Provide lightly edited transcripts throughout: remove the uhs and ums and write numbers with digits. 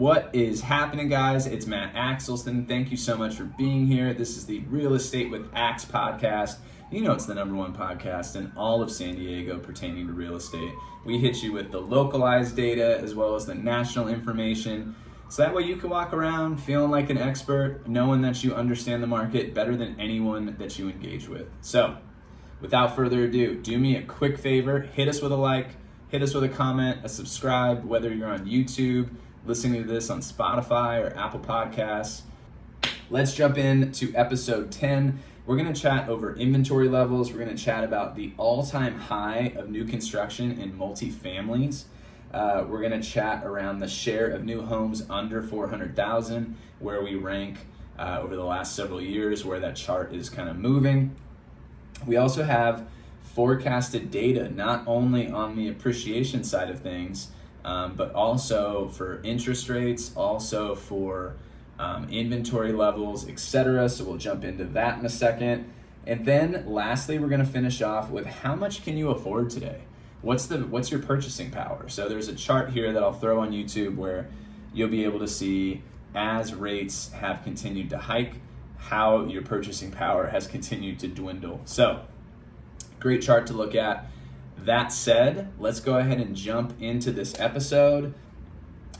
What is happening, guys? It's Matt Axelson. Thank you so much for being here. This is the Real Estate with Axe podcast. You know it's the #1 podcast in all of San Diego pertaining to real estate. We hit you with the localized data as well as the national information. So that way you can walk around feeling like an expert, knowing that you understand the market better than anyone that you engage with. So without further ado, do me a quick favor, hit us with a like, hit us with a comment, a subscribe, whether you're on YouTube, listening to this on Spotify or Apple Podcasts. Let's jump into episode 10. We're gonna chat over inventory levels. We're gonna chat about the all-time high of new construction in multifamilies. We're gonna chat around the share of new homes under 400,000, where we rank over the last several years, where that chart is kind of moving. We also have forecasted data, not only on the appreciation side of things, but also for interest rates, also for inventory levels, etc. So we'll jump into that in a second. And then lastly, we're gonna finish off with how much can you afford today? What's your purchasing power? So there's a chart here that I'll throw on YouTube where you'll be able to see, as rates have continued to hike, how your purchasing power has continued to dwindle. So great chart to look at. That said, let's go ahead and jump into this episode.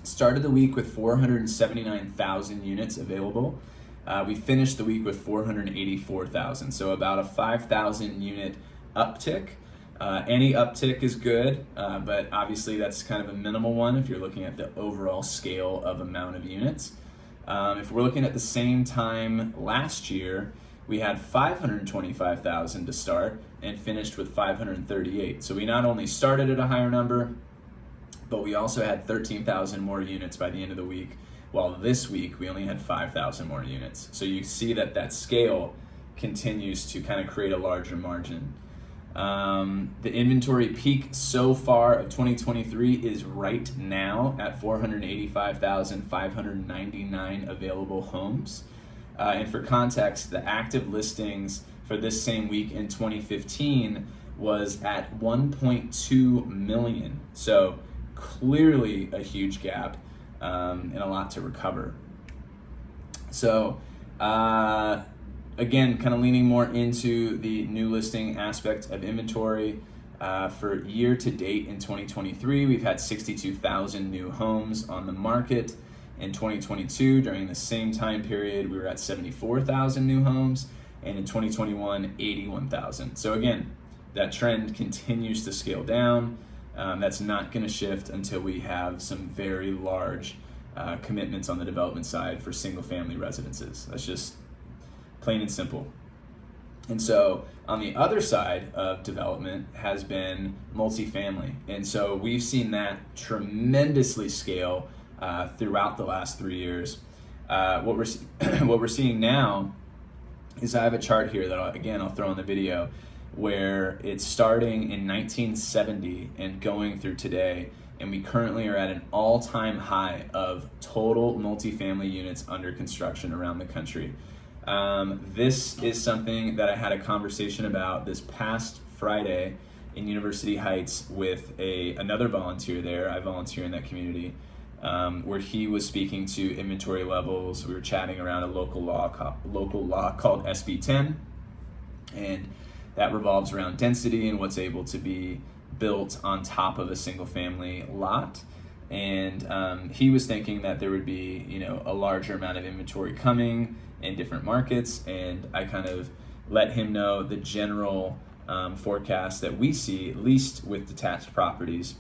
Started the week with 479,000 units available. We finished the week with 484,000, so about a 5,000 unit uptick. Any uptick is good, but obviously that's kind of a minimal one if you're looking at the overall scale of amount of units. If we're looking at the same time last year, we had 525,000 to start and finished with 538. So we not only started at a higher number, but we also had 13,000 more units by the end of the week, while this week we only had 5,000 more units. So you see that scale continues to kind of create a larger margin. The inventory peak so far of 2023 is right now at 485,599 available homes. And for context, the active listings for this same week in 2015 was at 1.2 million. So clearly a huge gap and a lot to recover. So again, kind of leaning more into the new listing aspect of inventory. For year to date in 2023, we've had 62,000 new homes on the market. In 2022, during the same time period, we were at 74,000 new homes, and in 2021, 81,000. So again, that trend continues to scale down. That's not going to shift until we have some very large commitments on the development side for single-family residences. That's just plain and simple. And so on the other side of development has been multifamily. And so we've seen that tremendously scale throughout the last 3 years. What we're seeing now is I have a chart here that I'll throw on the video, where it's starting in 1970 and going through today, and we currently are at an all-time high of total multifamily units under construction around the country. This is something that I had a conversation about this past Friday in University Heights with another volunteer there. I volunteer in that community, where he was speaking to inventory levels. We were chatting around a local law called SB 10, and that revolves around density and what's able to be built on top of a single family lot. And he was thinking that there would be, a larger amount of inventory coming in different markets, and I kind of let him know the general forecast that we see, at least with detached properties,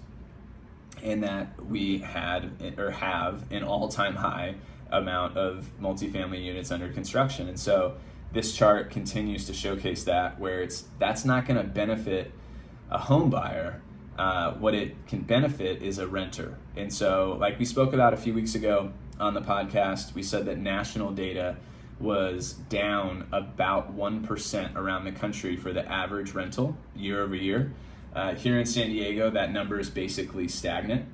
and that we have an all-time high amount of multifamily units under construction. And so this chart continues to showcase that, where that's not going to benefit a home buyer. What it can benefit is a renter. And so, like we spoke about a few weeks ago on the podcast, we said that national data was down about 1% around the country for the average rental year over year. Here in San Diego, that number is basically stagnant.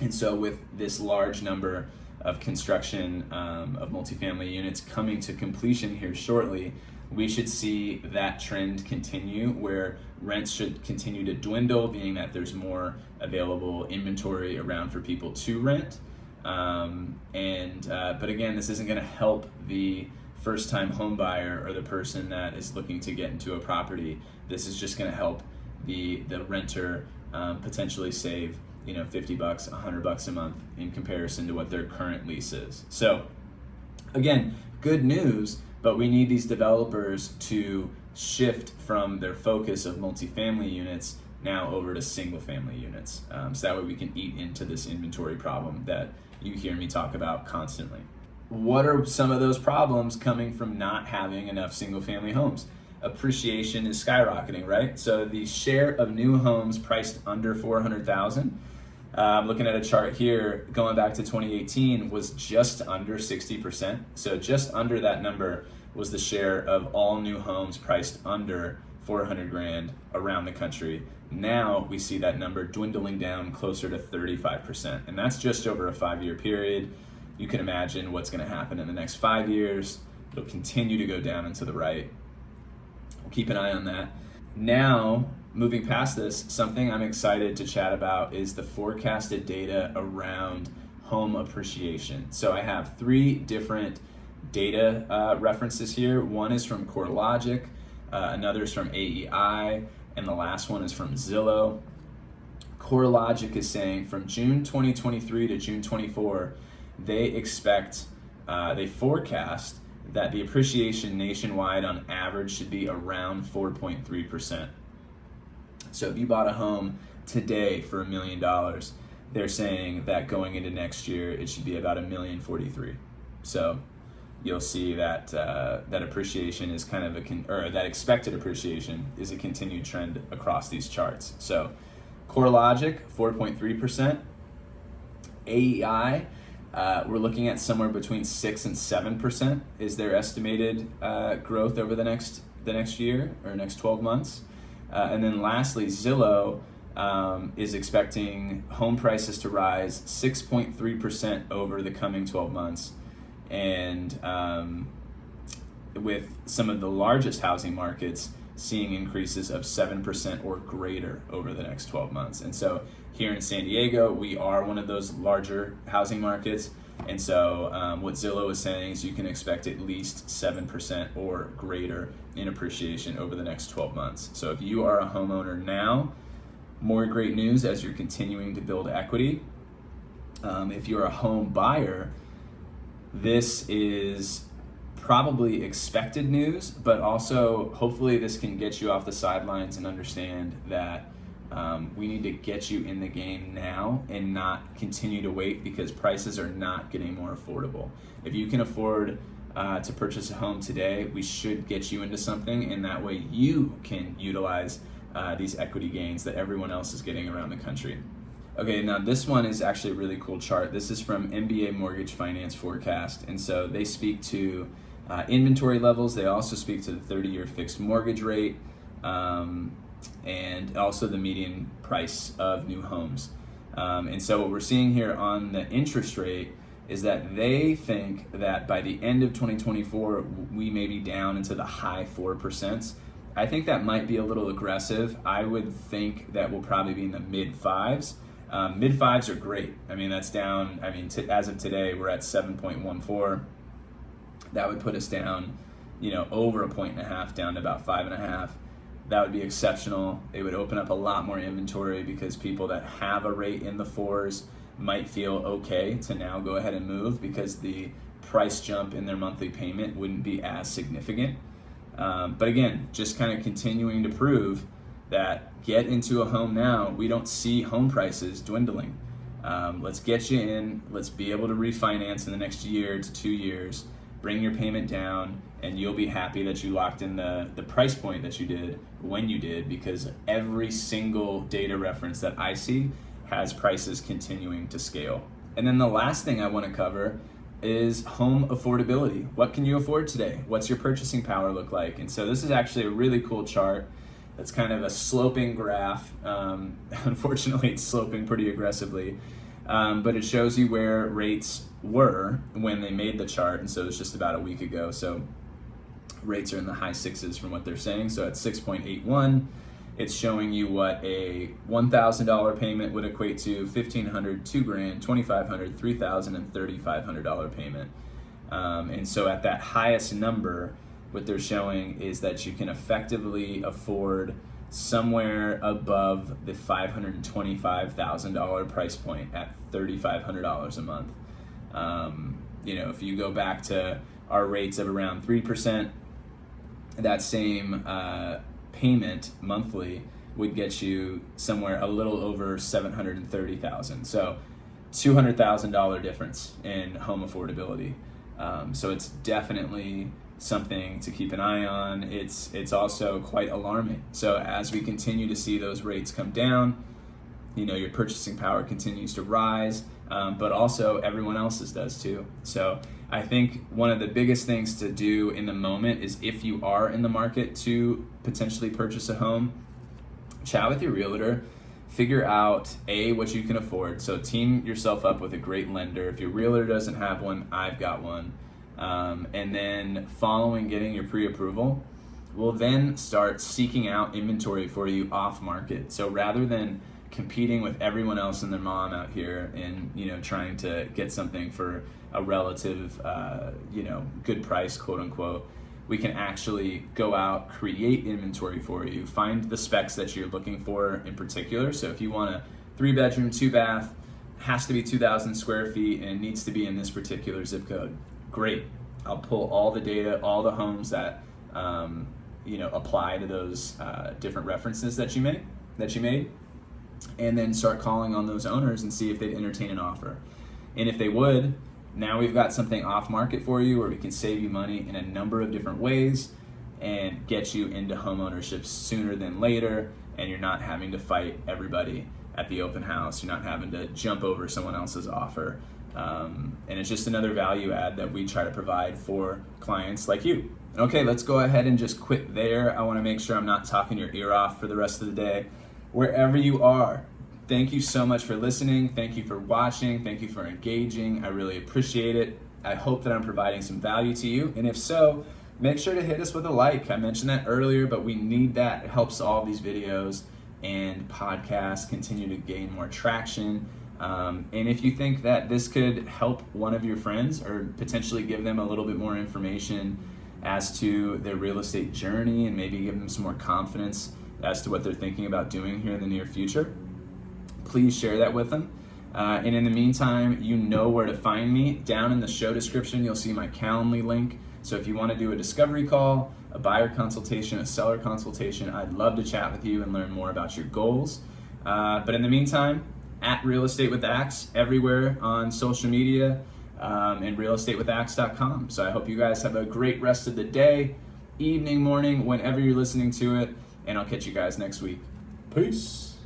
And so with this large number of construction of multifamily units coming to completion here shortly, we should see that trend continue, where rents should continue to dwindle, being that there's more available inventory around for people to rent. But again, this isn't going to help the first-time home buyer or the person that is looking to get into a property. This is just going to help the renter potentially save $50, $100 a month in comparison to what their current lease is. So again, good news, but we need these developers to shift from their focus of multifamily units now over to single family units. So that way we can eat into this inventory problem that you hear me talk about constantly. What are some of those problems coming from not having enough single family homes? Appreciation is skyrocketing, right? So the share of new homes priced under 400,000, looking at a chart here, going back to 2018, was just under 60%. So just under that number was the share of all new homes priced under 400 grand around the country. Now we see that number dwindling down closer to 35%. And that's just over a 5-year period. You can imagine what's going to happen in the next 5 years. It'll continue to go down and to the right. We'll keep an eye on that. Now, moving past this, something I'm excited to chat about is the forecasted data around home appreciation. So I have 3 different data references here. One is from CoreLogic, another is from AEI, and the last one is from Zillow. CoreLogic is saying from June 2023 to June 24, they forecast that the appreciation nationwide on average should be around 4.3%. So if you bought a home today for $1 million, they're saying that going into next year, it should be about $1,043,000. So you'll see that that appreciation is kind of that expected appreciation is a continued trend across these charts. So CoreLogic, 4.3%. AEI, we're looking at somewhere between 6 and 7% is their estimated growth over the next year or next 12 months. And then lastly, Zillow is expecting home prices to rise 6.3% over the coming 12 months. And with some of the largest housing markets seeing increases of 7% or greater over the next 12 months. And so here in San Diego, we are one of those larger housing markets. And so what Zillow is saying is you can expect at least 7% or greater in appreciation over the next 12 months. So if you are a homeowner now, more great news as you're continuing to build equity. If you're a home buyer, this is probably expected news, but also hopefully this can get you off the sidelines and understand that we need to get you in the game now and not continue to wait because prices are not getting more affordable. If you can afford to purchase a home today, we should get you into something, and that way you can utilize these equity gains that everyone else is getting around the country. Okay, now this one is actually a really cool chart. This is from MBA Mortgage Finance Forecast, and so they speak to inventory levels. They also speak to the 30-year fixed mortgage rate, and also the median price of new homes. And so what we're seeing here on the interest rate is that they think that by the end of 2024, we may be down into the high 4%. I think that might be a little aggressive. I would think that we'll probably be in the mid 5s. Mid 5s are great. I mean, that's down, as of today, we're at 7.14. That would put us down, over 1.5 points down to about 5.5. That would be exceptional. It would open up a lot more inventory because people that have a rate in the 4s might feel okay to now go ahead and move because the price jump in their monthly payment wouldn't be as significant. But again, just kind of continuing to prove that get into a home now. We don't see home prices dwindling. Let's get you in. Let's be able to refinance in the next year to 2 years. Bring your payment down, and you'll be happy that you locked in the price point that you did when you did, because every single data reference that I see has prices continuing to scale. And then the last thing I want to cover is home affordability. What can you afford today? What's your purchasing power look like? And so this is actually a really cool chart. It's kind of a sloping graph. Unfortunately, it's sloping pretty aggressively, but it shows you where rates were when they made the chart, and so it's just about a week ago. So rates are in the high 6s from what they're saying. So at 6.81, it's showing you what a $1,000 payment would equate to, $1,500, $2,000, $2,500, $3,000, and $3,500 payment. And so at that highest number, what they're showing is that you can effectively afford somewhere above the $525,000 price point at $3,500 a month. If you go back to our rates of around 3%, that same payment monthly would get you somewhere a little over $730,000. So $200,000 difference in home affordability. So it's definitely something to keep an eye on. It's also quite alarming. So as we continue to see those rates come down, your purchasing power continues to rise, but also everyone else's does too. So I think one of the biggest things to do in the moment is, if you are in the market to potentially purchase a home, chat with your realtor, figure out what you can afford. So team yourself up with a great lender. If your realtor doesn't have one, I've got one. And then following getting your pre-approval, we'll then start seeking out inventory for you off market. So rather than competing with everyone else and their mom out here and trying to get something for a relative good price, quote unquote, we can actually go out, create inventory for you, find the specs that you're looking for in particular. So if you want a 3-bedroom, 2-bath, has to be 2,000 square feet and needs to be in this particular zip code, great. I'll pull all the data, all the homes that apply to those different references that you made, and then start calling on those owners and see if they'd entertain an offer. And if they would, now we've got something off market for you where we can save you money in a number of different ways and get you into home ownership sooner than later, and you're not having to fight everybody at the open house. You're not having to jump over someone else's offer. And it's just another value add that we try to provide for clients like you. Okay, let's go ahead and just quit there. I want to make sure I'm not talking your ear off for the rest of the day. Wherever you are, thank you so much for listening. Thank you for watching. Thank you for engaging. I really appreciate it. I hope that I'm providing some value to you. And if so, make sure to hit us with a like. I mentioned that earlier, but we need that. It helps all these videos and podcasts continue to gain more traction. And if you think that this could help one of your friends or potentially give them a little bit more information as to their real estate journey and maybe give them some more confidence as to what they're thinking about doing here in the near future, please share that with them. And in the meantime, you know where to find me. Down in the show description, you'll see my Calendly link. So if you want to do a discovery call, a buyer consultation, a seller consultation, I'd love to chat with you and learn more about your goals. But in the meantime, at Real Estate with Axe everywhere on social media, and realestatewithaxe.com. So I hope you guys have a great rest of the day, evening, morning, whenever you're listening to it, and I'll catch you guys next week. Peace.